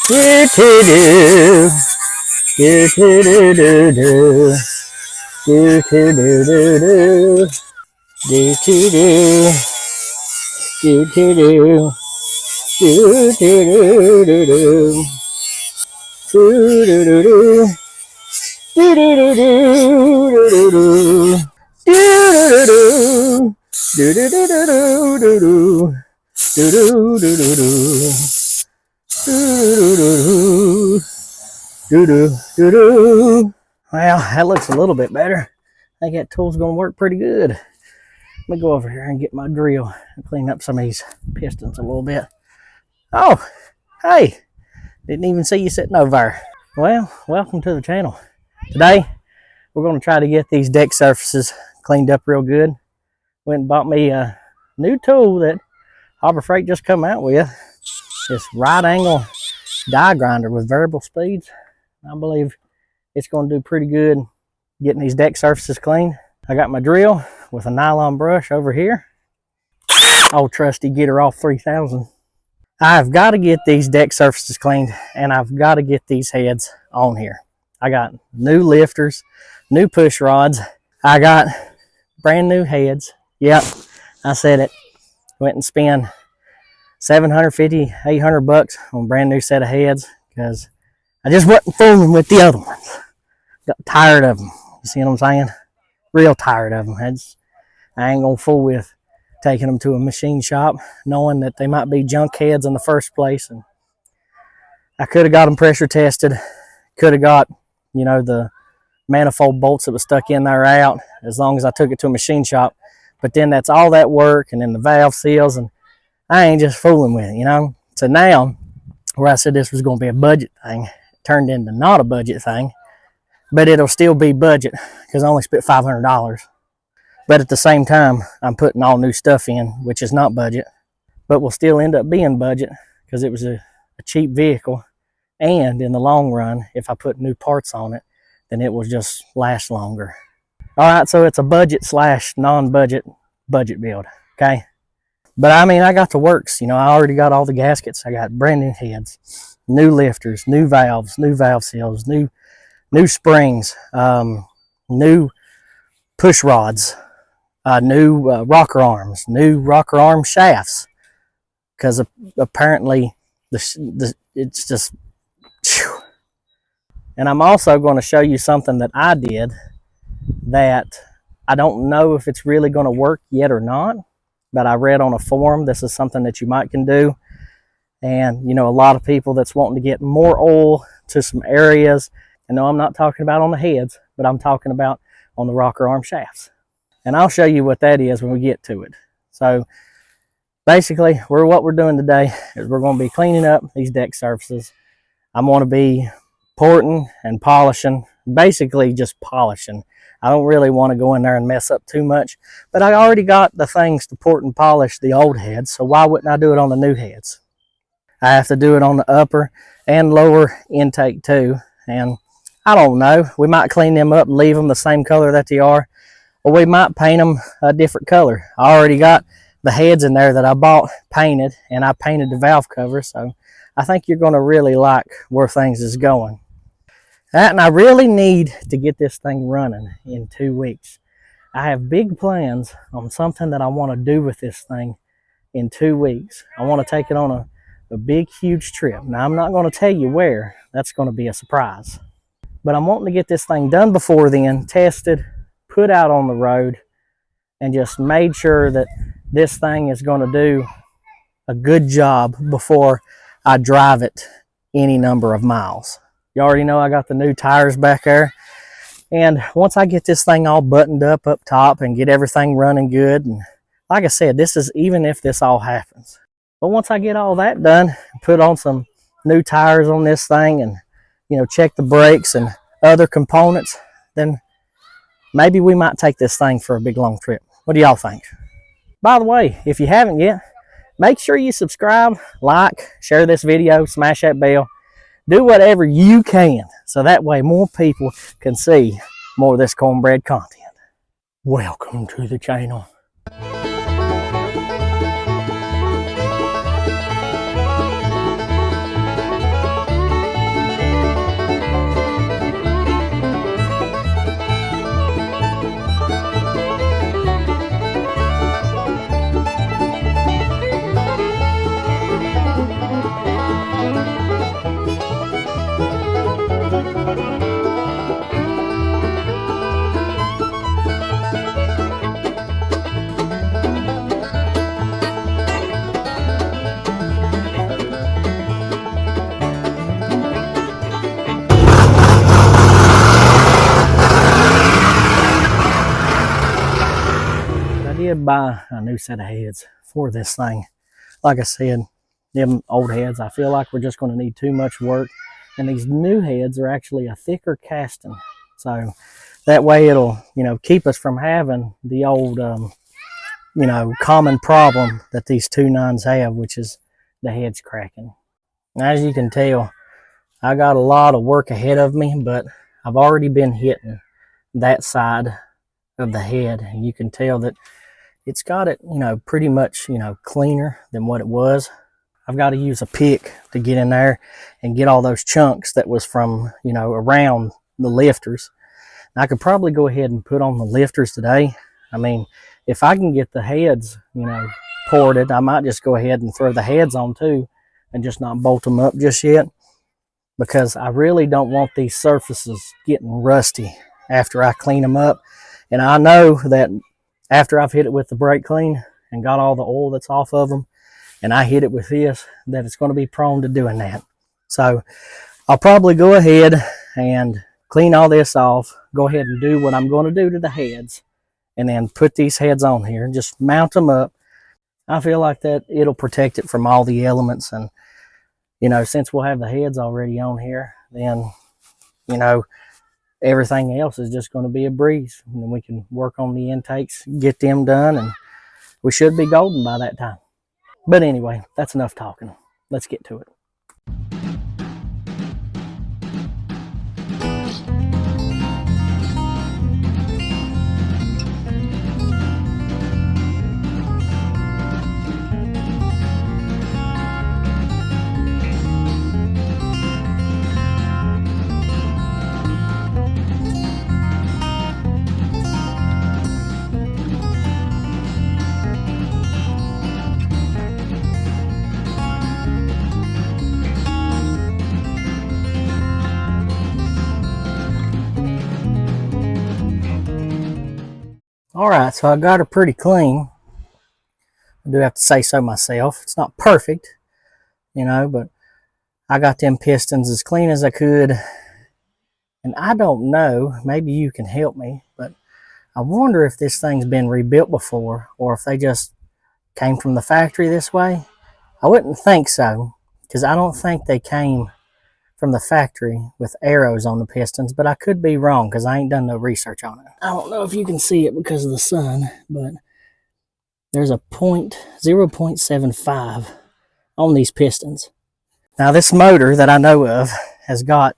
Do do do. Do do do do do. Do do do do do. Do do do. Do do do. Do do do do do. Do do do do. Do do do do do do. Do do do. Do do do do do do. Do do do do do. Do do do do do do. Well, that looks a little bit better. I think that tool's gonna work pretty good. Let me go over here and get my drill and clean up some of these pistons a little bit. Oh, hey, didn't even see you sitting over there. Well, welcome to the channel. Today, we're gonna try to get these deck surfaces cleaned up real good. Went and bought me a new tool that Harbor Freight just come out with. This right angle die grinder with variable speeds. I believe it's going to do pretty good getting these deck surfaces clean. I got my drill with a nylon brush over here. Old trusty Getter Off 3000. I've got to get these deck surfaces cleaned, and I've got to get these heads on here. I got new lifters, new push rods. I got brand new heads. Yep, I said it. Went and spent $750, $800 on a brand new set of heads because I just wasn't fooling with the other ones. Got tired of them. You see what I'm saying? Real tired of them. I ain't gonna fool with taking them to a machine shop knowing that they might be junk heads in the first place. And I could have got them pressure tested. Could have got, the manifold bolts that was stuck in there out as long as I took it to a machine shop. But then that's all that work, and then the valve seals, and I ain't just fooling with it, So now, where I said this was going to be a budget thing, it turned into not a budget thing, but it'll still be budget because I only spent $500. But at the same time, I'm putting all new stuff in, which is not budget, but will still end up being budget because it was a cheap vehicle. And in the long run, if I put new parts on it, then it will just last longer. All right, so it's a budget / non-budget budget build, okay? But I got the works. I already got all the gaskets. I got brand new heads, new lifters, new valves, new valve seals, new springs, new push rods, new rocker arms, new rocker arm shafts. Because apparently it's just. Whew. And I'm also going to show you something that I did that I don't know if it's really going to work yet or not. But I read on a forum, this is something that you might can do. And, a lot of people that's wanting to get more oil to some areas. And no, I'm not talking about on the heads, but I'm talking about on the rocker arm shafts. And I'll show you what that is when we get to it. So basically, what we're doing today is we're going to be cleaning up these deck surfaces. I'm going to be porting and polishing, basically just polishing. I don't really want to go in there and mess up too much, but I already got the things to port and polish the old heads, so why wouldn't I do it on the new heads? I have to do it on the upper and lower intake too, and I don't know. We might clean them up and leave them the same color that they are, or we might paint them a different color. I already got the heads in there that I bought painted, and I painted the valve cover, so I think you're going to really like where things is going. And I really need to get this thing running in 2 weeks. I have big plans on something that I want to do with this thing in 2 weeks. I want to take it on a big, huge trip. Now, I'm not going to tell you where. That's going to be a surprise. But I'm wanting to get this thing done before then, tested, put out on the road, and just made sure that this thing is going to do a good job before I drive it any number of miles. You already know I got the new tires back there. And once I get this thing all buttoned up top and get everything running good, and like I said, this is even if this all happens. But once I get all that done, put on some new tires on this thing and, check the brakes and other components, then maybe we might take this thing for a big long trip. What do y'all think? By the way, if you haven't yet, make sure you subscribe, like, share this video, smash that bell. Do whatever you can so that way more people can see more of this cornbread content. Welcome to the channel. did buy a new set of heads for this thing. Like I said, them old heads, I feel like we're just going to need too much work. And these new heads are actually a thicker casting. So that way it'll, keep us from having the old, common problem that these 2.9s have, which is the heads cracking. As you can tell, I got a lot of work ahead of me, but I've already been hitting that side of the head, and you can tell that it's got it, pretty much, cleaner than what it was. I've got to use a pick to get in there and get all those chunks that was from, around the lifters. I could probably go ahead and put on the lifters today. I mean, if I can get the heads, ported, I might just go ahead and throw the heads on too and just not bolt them up just yet, because I really don't want these surfaces getting rusty after I clean them up. And I know that after I've hit it with the brake clean and got all the oil that's off of them, and I hit it with this, that it's going to be prone to doing that. So I'll probably go ahead and clean all this off, go ahead and do what I'm going to do to the heads, and then put these heads on here and just mount them up. I feel like that it'll protect it from all the elements. And, since we'll have the heads already on here, then, everything else is just going to be a breeze. And then we can work on the intakes, get them done, and we should be golden by that time. But anyway, that's enough talking. Let's get to it. All right, so I got her pretty clean. I do have to say so myself. It's not perfect, but I got them pistons as clean as I could. And I don't know, maybe you can help me, but I wonder if this thing's been rebuilt before or if they just came from the factory this way. I wouldn't think so, because I don't think they came from the factory with arrows on the pistons, but I could be wrong because I ain't done no research on it. I don't know if you can see it because of the sun, but there's a 0.75 on these pistons. Now this motor that I know of has got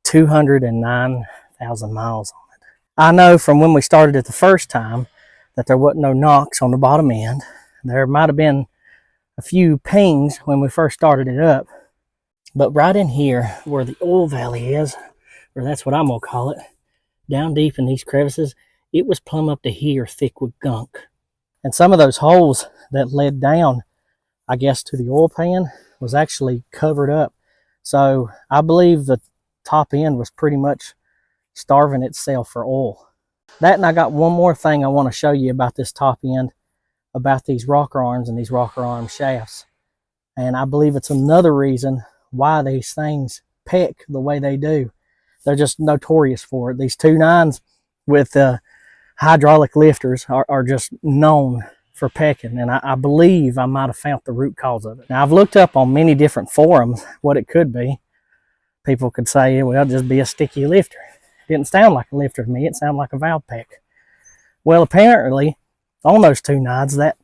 209,000 miles on it. I know from when we started it the first time that there wasn't no knocks on the bottom end. There might have been a few pings when we first started it up, but right in here where the oil valley is, or that's what I'm gonna call it, down deep in these crevices, it was plumb up to here thick with gunk. And some of those holes that led down, I guess, to the oil pan was actually covered up. So I believe the top end was pretty much starving itself for oil. That, and I got one more thing I want to show you about this top end, about these rocker arms and these rocker arm shafts. And I believe it's another reason why these things peck the way they do. They're just notorious for it. These 2.9s with hydraulic lifters are just known for pecking, and I believe I might have found the root cause of it. Now, I've looked up on many different forums what it could be. People could say, well, just be a sticky lifter. It didn't sound like a lifter to me. It sounded like a valve peck. Well, apparently, on those 2.9s, that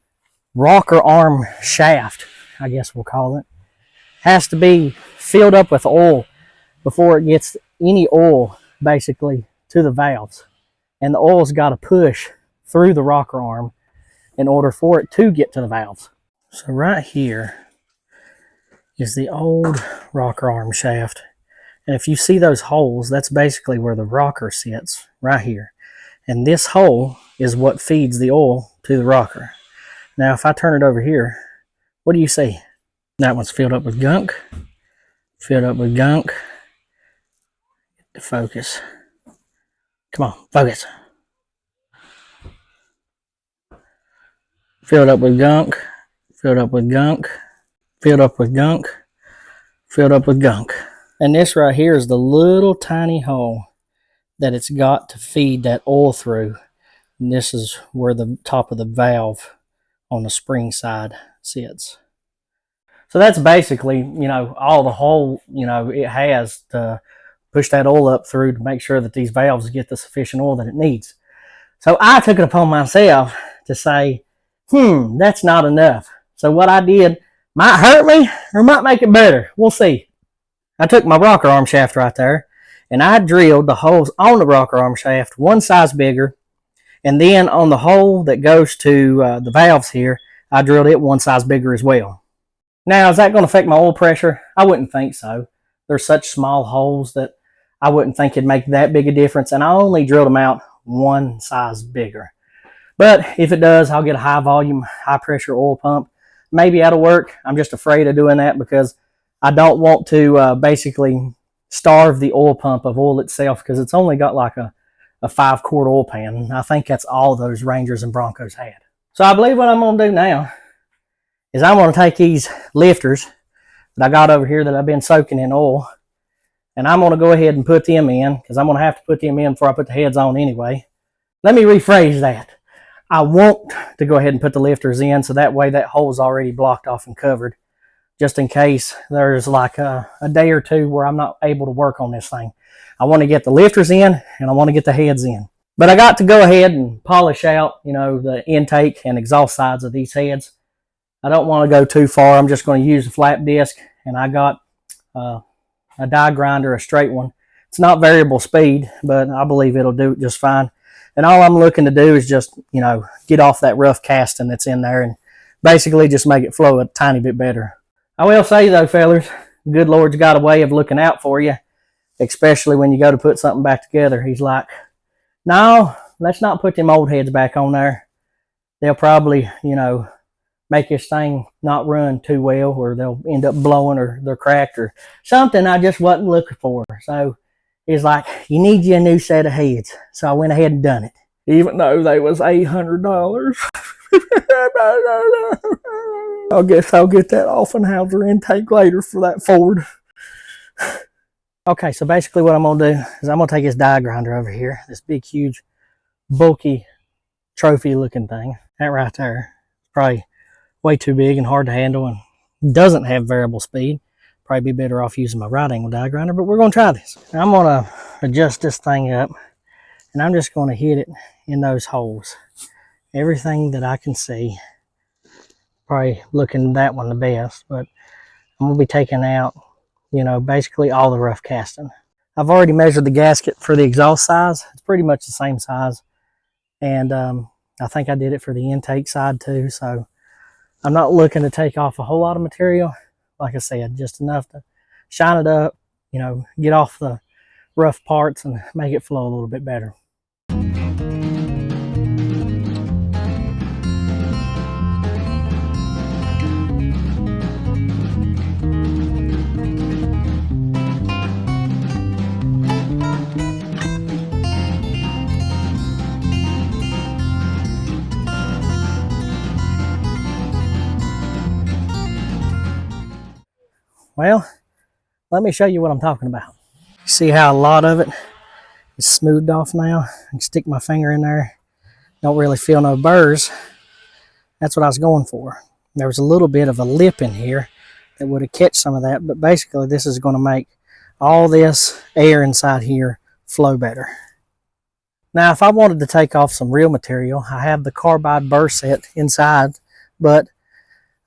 rocker arm shaft, I guess we'll call it, has to be filled up with oil before it gets any oil, basically, to the valves. And the oil's got to push through the rocker arm in order for it to get to the valves. So right here is the old rocker arm shaft. And if you see those holes, that's basically where the rocker sits, right here. And this hole is what feeds the oil to the rocker. Now, if I turn it over here, what do you see? That one's filled up with gunk. Filled up with gunk. Get the focus. Come on, focus. Filled up with gunk. Filled up with gunk. Filled up with gunk. Filled up with gunk. And this right here is the little tiny hole that it's got to feed that oil through. And this is where the top of the valve on the spring side sits. So that's basically, all the hole, it has to push that oil up through to make sure that these valves get the sufficient oil that it needs. So I took it upon myself to say, that's not enough. So what I did might hurt me or might make it better. We'll see. I took my rocker arm shaft right there and I drilled the holes on the rocker arm shaft one size bigger. And then on the hole that goes to the valves here, I drilled it one size bigger as well. Now, is that going to affect my oil pressure? I wouldn't think so. They're such small holes that I wouldn't think it'd make that big a difference. And I only drilled them out one size bigger. But if it does, I'll get a high volume, high pressure oil pump. Maybe that'll work. I'm just afraid of doing that because I don't want to basically starve the oil pump of oil itself, because it's only got like a 5-quart oil pan. I think that's all those Rangers and Broncos had. So I believe what I'm going to do now is I'm going to take these lifters that I got over here that I've been soaking in oil, and I'm going to go ahead and put them in, because I'm going to have to put them in before I put the heads on anyway. Let me rephrase that. I want to go ahead and put the lifters in, so that way that hole is already blocked off and covered, just in case there's like a day or two where I'm not able to work on this thing. I want to get the lifters in, and I want to get the heads in. But I got to go ahead and polish out, the intake and exhaust sides of these heads. I don't want to go too far. I'm just going to use a flat disc, and I got a die grinder, a straight one. It's not variable speed, but I believe it'll do it just fine. And all I'm looking to do is just, get off that rough casting that's in there and basically just make it flow a tiny bit better. I will say though, fellas, the good Lord's got a way of looking out for you, especially when you go to put something back together. He's like, no, let's not put them old heads back on there. They'll probably, make this thing not run too well, or they'll end up blowing, or they're cracked, or something I just wasn't looking for. So he's like, you need you a new set of heads. So I went ahead and done it, even though they was $800. I guess I'll get that Offenhauser intake later for that Ford. Okay, so basically what I'm going to do is I'm going to take this die grinder over here, this big, huge, bulky, trophy-looking thing. That right there is probably way too big and hard to handle and doesn't have variable speed. Probably be better off using my right angle die grinder, but we're going to try this. Now I'm going to adjust this thing up, and I'm just going to hit it in those holes. Everything that I can see. Probably looking that one the best, but I'm going to be taking out, basically all the rough casting. I've already measured the gasket for the exhaust size. It's pretty much the same size. And I think I did it for the intake side too. So I'm not looking to take off a whole lot of material. Like I said, just enough to shine it up, get off the rough parts and make it flow a little bit better. Well, let me show you what I'm talking about. See how a lot of it is smoothed off now? I can stick my finger in there. Don't really feel no burrs. That's what I was going for. There was a little bit of a lip in here that would have catch some of that, but basically this is going to make all this air inside here flow better. Now, if I wanted to take off some real material, I have the carbide burr set inside, but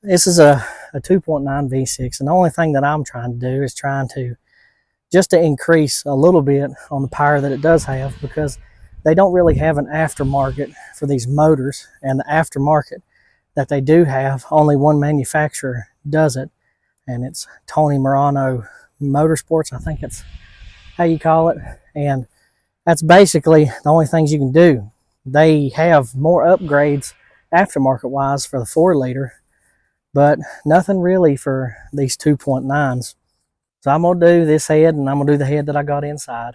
this is a 2.9 V6, and the only thing that I'm trying to do is just to increase a little bit on the power that it does have, because they don't really have an aftermarket for these motors, and the aftermarket that they do have, only one manufacturer does it, and it's Tony Marano Motorsports, I think it's how you call it, and that's basically the only things you can do. They have more upgrades aftermarket wise for the 4-liter, but nothing really for these 2.9s. So I'm going to do this head, and I'm going to do the head that I got inside.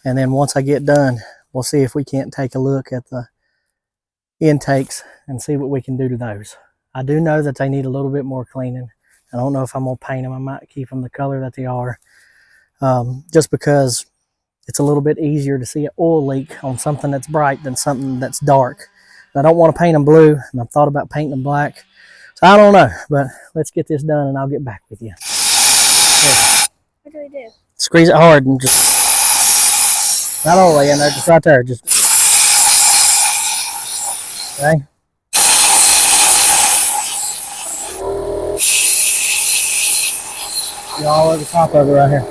And then once I get done, we'll see if we can't take a look at the intakes and see what we can do to those. I do know that they need a little bit more cleaning. I don't know if I'm going to paint them. I might keep them the color that they are, just because it's a little bit easier to see an oil leak on something that's bright than something that's dark. I don't want to paint them blue, and I've thought about painting them black. So I don't know, but let's get this done and I'll get back with you. What do we do? Squeeze it hard and just, not all the way in there, just right there. Just, okay. Get all over the top of it right here.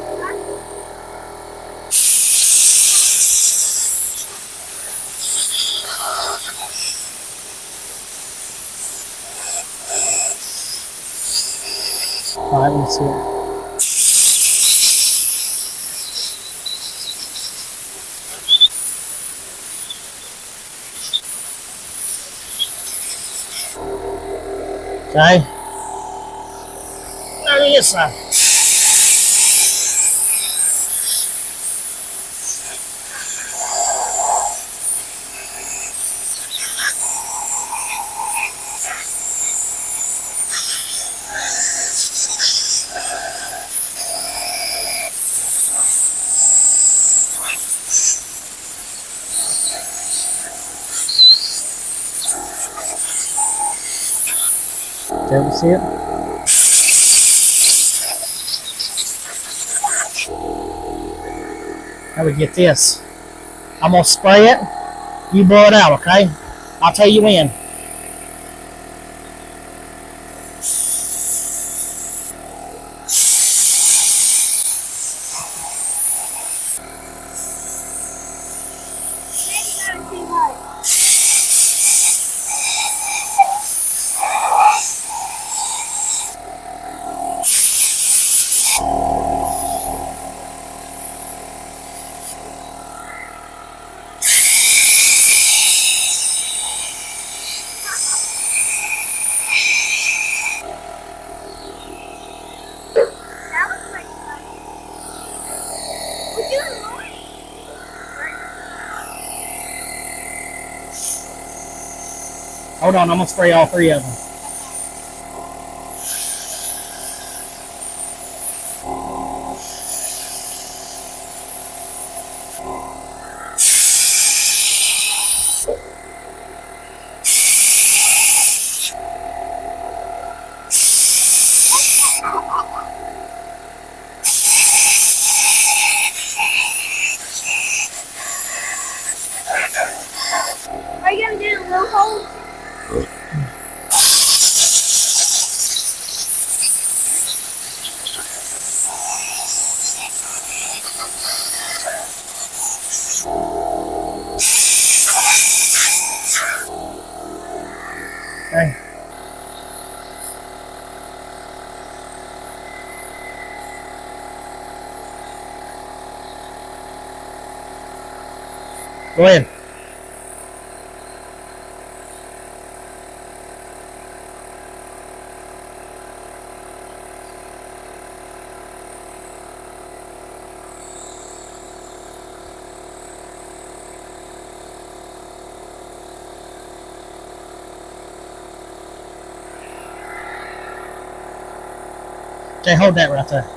All right, let me see it. Okay. Now this side. Okay, we see it. Now we get this. I'm gonna spray it. You blow it out, okay? I'll tell you when. Hold on, I'm gonna spray all three of them. Are you gonna do little holes? Okay. Go ahead. Okay, hold that right there.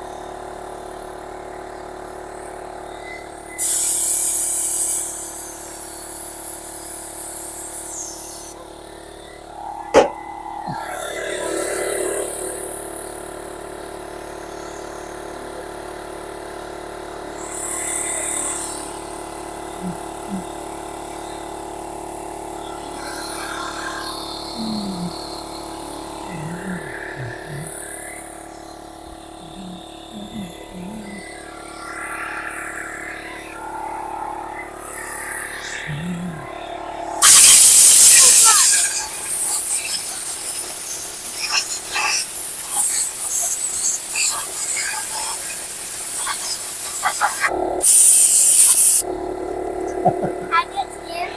I get scared.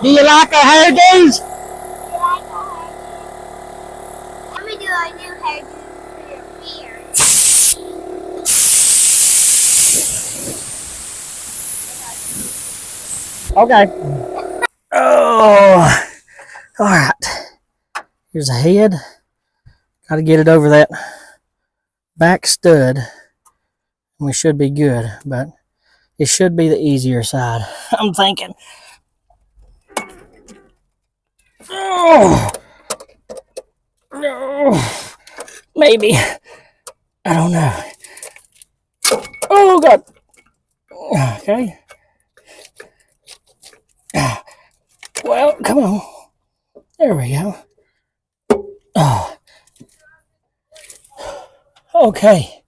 Do you like our hairdos? Let me do a new hairdo for your beard. Okay. Oh. All right. Here's the head. Got to get it over that back stud. We should be good, but it should be the easier side, I'm thinking. Oh, no. Maybe. I don't know. Oh, God. Okay. Well, come on. There we go. Oh. Okay.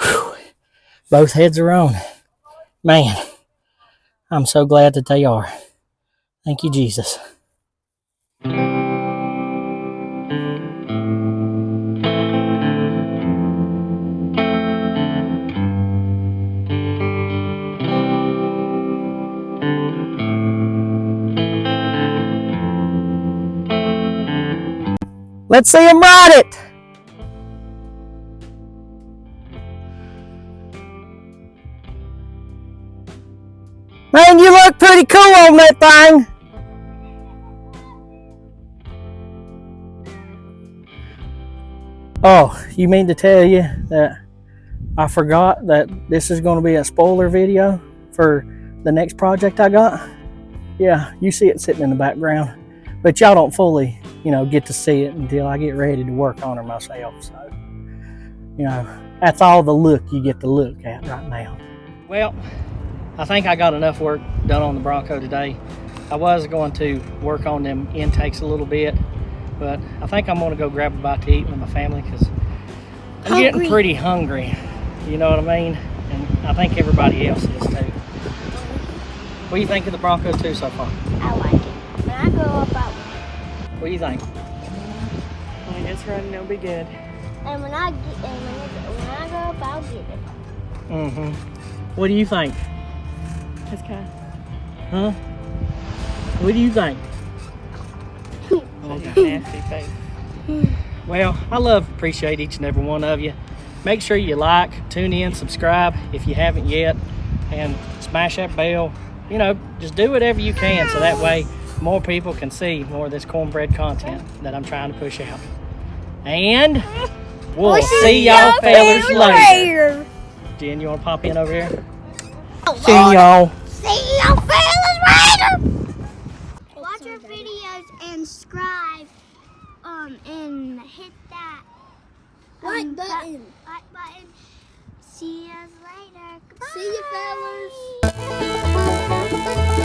Whew. Both heads are on. Man, I'm so glad that they are. Thank you, Jesus. Let's see him ride it. Man, you look pretty cool on that thing. Oh, you mean to tell you that I forgot that this is going to be a spoiler video for the next project I got? Yeah, you see it sitting in the background, but y'all don't fully, get to see it until I get ready to work on her myself. So, that's all the look you get to look at right now. Well, I think I got enough work done on the Bronco today. I was going to work on them intakes a little bit, but I think I'm going to go grab a bite to eat with my family because I'm getting pretty hungry. You know what I mean? And I think everybody else is too. What do you think of the Bronco 2 so far? I like it. When I grow up, What do you think? When it's running, it'll be good. and when I grow up, I'll get it. Mm-hmm. What do you think? It's kind Huh? What do you think? of a nasty face. Well, appreciate each and every one of you. Make sure you like, tune in, subscribe if you haven't yet, and smash that bell. Just do whatever you can so that way more people can see more of this cornbread content that I'm trying to push out. And we'll see y'all fellas later. Jen, you want to pop in over here? See y'all. See y'all fellas later. Watch our videos and subscribe, and hit that like button. See you later. Goodbye. See you fellas.